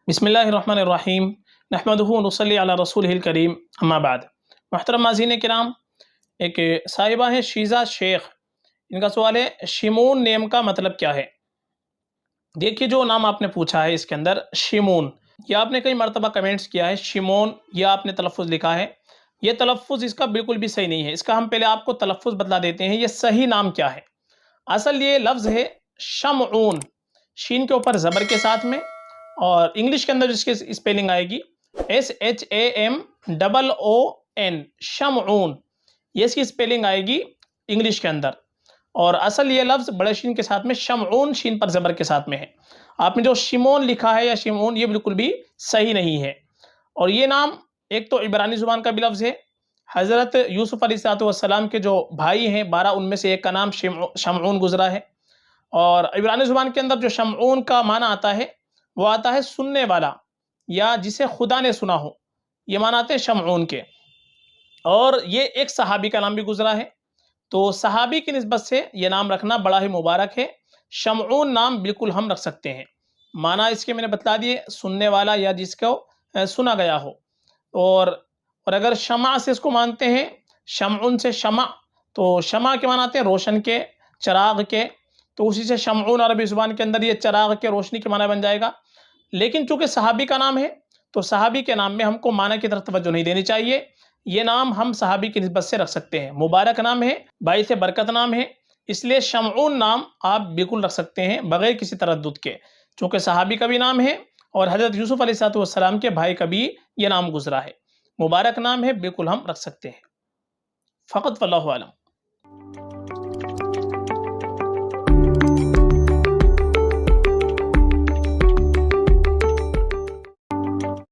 बिस्मिल्लाहिर्रहमानिर्रहीम नहमदुहु व नुसल्ली अला रसूलिहिल करीम अम्मा बाद। मुहतरम नाज़रीन किराम, एक साहिबा है शीज़ा शेख, इनका सवाल है शिमून नेम का मतलब क्या है। देखिए, जो नाम आपने पूछा है इसके अंदर शिमून, ये आपने कई मरतबा कमेंट्स किया है शिमोन, ये आपने तलफ़ुज़ लिखा है, ये तलफ़ुज़ इसका बिल्कुल भी सही नहीं है। इसका हम पहले आपको तलफ़ुज़ बतला देते हैं, ये सही नाम क्या है। असल ये लफ्ज़ है शमऊन, शीन के ऊपर ज़बर के साथ में, और इंग्लिश के अंदर जिसकी स्पेलिंग आएगी SHAMOON, शमऊन, ये इसकी स्पेलिंग आएगी इंग्लिश के अंदर। और असल ये लफ्ज़ बड़े शीन के साथ में शमऊन, शीन पर ज़बर के साथ में है। आपने जो शिमोन लिखा है या शिमून, ये बिल्कुल भी सही नहीं है। और ये नाम एक तो इब्रानी ज़ुबान का भी लफ्ज़ है। हज़रत यूसुफ़ अलैहिस्सलाम के जो भाई हैं 12, उनमें से एक का नाम शमऊन गुज़रा है। और इब्रानी ज़ुबान के अंदर जो शमऊन का माना आता है वो आता है सुनने वाला, या जिसे खुदा ने सुना हो, ये माना आते हैं शमऊन के। और ये एक सहाबी का नाम भी गुज़रा है, तो सहाबी की निस्बत से ये नाम रखना बड़ा ही मुबारक है। शमऊन नाम बिल्कुल हम रख सकते हैं। माना इसके मैंने बता दिए, सुनने वाला या जिसको सुना गया हो। और अगर शमा से इसको मानते हैं, शमऊन से शमा, तो शमा के माना आते हैं रोशन के, चराग के, तो उसी से शमऊन अरबी ज़ुबान के अंदर ये चराग के, रोशनी के माना बन जाएगा। लेकिन चूंकि सहाबी का नाम है, तो सहाबी के नाम में हमको माना की तरफ तवज्जो नहीं देनी चाहिए। ये नाम हम सहाबी की निस्बत से रख सकते हैं, मुबारक नाम है, बाइस बरकत नाम है, इसलिए शमऊन नाम आप बिल्कुल रख सकते हैं बगैर किसी तरद्दुद के, चूँकि सहाबी का भी नाम है और हज़रत यूसुफ़ अलैहिस्सलाम के भाई का भी ये नाम गुज़रा है। मुबारक नाम है, बिल्कुल हम रख सकते हैं। फ़क़त वल्लाहु आलम।